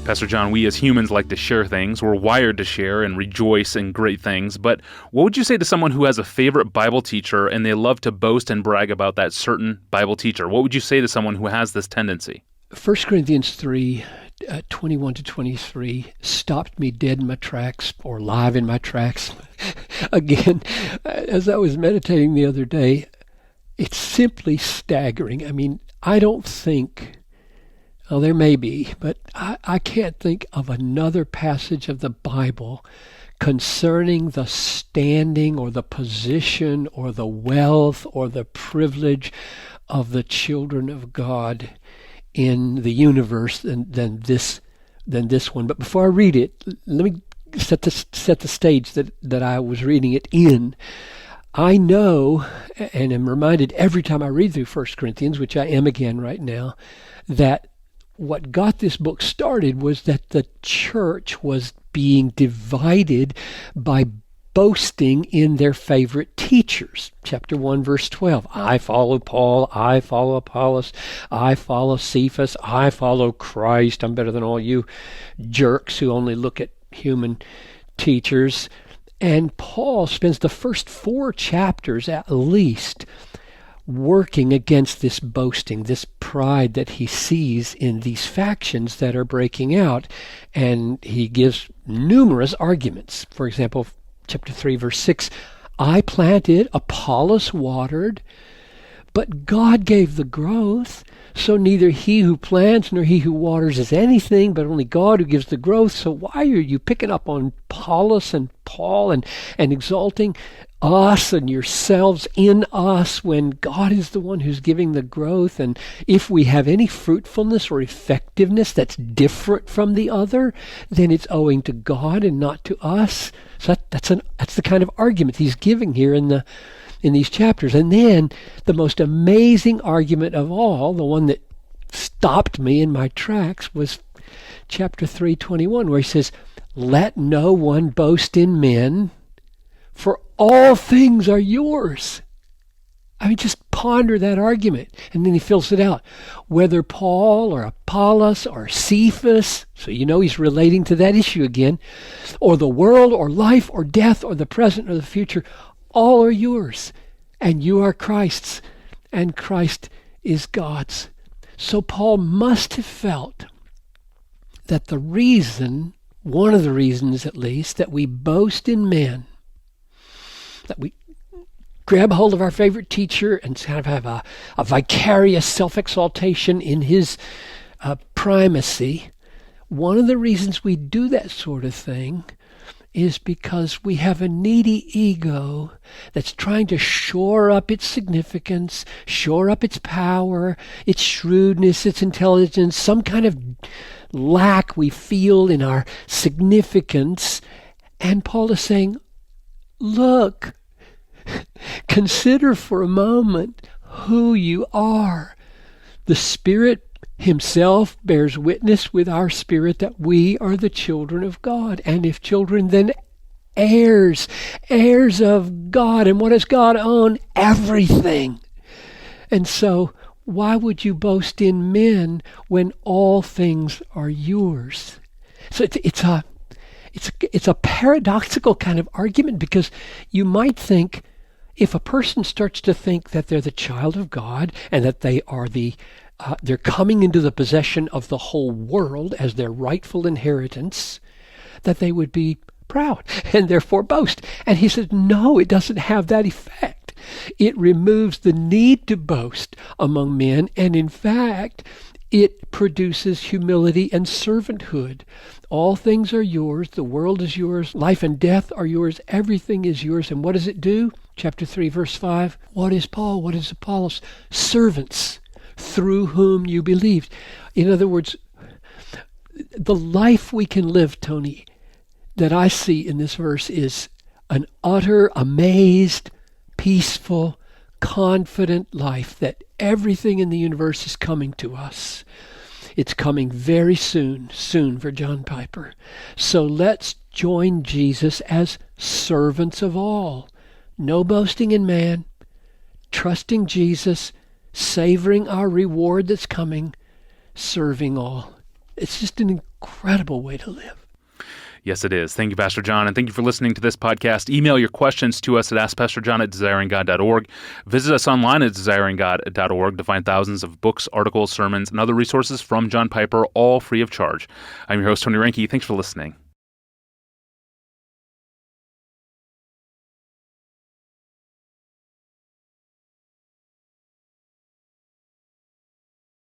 Pastor John, we as humans like to share things. We're wired to share and rejoice in great things. But what would you say to someone who has a favorite Bible teacher and they love to boast and brag about that certain Bible teacher? What would you say to someone who has this tendency? 1 Corinthians 3, 21 to 23 stopped me dead in my tracks, or live in my tracks. Again, as I was meditating the other day, it's simply staggering. I mean, I don't think... Well, there may be, but I can't think of another passage of the Bible concerning the standing or the position or the wealth or the privilege of the children of God in the universe than this one. But before I read it, let me set the stage that I was reading it in. I know and am reminded every time I read through 1 Corinthians, which I am again right now, that what got this book started was that the church was being divided by boasting in their favorite teachers. Chapter 1, verse 12. I follow Paul, I follow Apollos, I follow Cephas, I follow Christ. I'm better than all you jerks who only look at human teachers. And Paul spends the first 4 chapters at least working against this boasting, this pride that he sees in these factions that are breaking out. And he gives numerous arguments. For example, chapter 3, verse 6, I planted, Apollos watered, but God gave the growth. So neither he who plants nor he who waters is anything, but only God who gives the growth. So why are you picking up on Apollos and Paul and exalting us and yourselves in us when God is the one who's giving the growth? And if we have any fruitfulness or effectiveness that's different from the other, then it's owing to God and not to us. So that's the kind of argument he's giving here in these chapters. And then the most amazing argument of all, the one that stopped me in my tracks, was chapter 3:21, where he says, let no one boast in men, for all things are yours. I mean, just ponder that argument. And then he fills it out. Whether Paul or Apollos or Cephas, so you know he's relating to that issue again, or the world or life or death or the present or the future, all are yours. And you are Christ's, and Christ is God's. So Paul must have felt that the reason, one of the reasons at least, that we boast in men, that we grab hold of our favorite teacher and kind of have a vicarious self-exaltation in his primacy, one of the reasons we do that sort of thing is because we have a needy ego that's trying to shore up its significance, shore up its power, its shrewdness, its intelligence, some kind of lack we feel in our significance. And Paul is saying, look, consider for a moment who you are. The Spirit Himself bears witness with our spirit that we are the children of God. And if children, then heirs of God. And what does God own? Everything. And so why would you boast in men when all things are yours? So it's a paradoxical kind of argument, because you might think, if a person starts to think that they're the child of God and that they are they're coming into the possession of the whole world as their rightful inheritance, that they would be proud and therefore boast. And he says, no, it doesn't have that effect. It removes the need to boast among men, and in fact, it produces humility and servanthood. All things are yours, the world is yours, life and death are yours, everything is yours. And what does it do? Chapter 3, verse 5, what is Paul? What is Apollos? Servants through whom you believed. In other words, the life we can live, Tony, that I see in this verse is an utter, amazed, peaceful, confident life that everything in the universe is coming to us. It's coming very soon for John Piper. So let's join Jesus as servants of all. No boasting in man, trusting Jesus, savoring our reward that's coming, serving all. It's just an incredible way to live. Yes, it is. Thank you, Pastor John, and thank you for listening to this podcast. Email your questions to us at AskPastorJohn@desiringgod.org. Visit us online at desiringgod.org to find thousands of books, articles, sermons, and other resources from John Piper, all free of charge. I'm your host, Tony Reinke. Thanks for listening.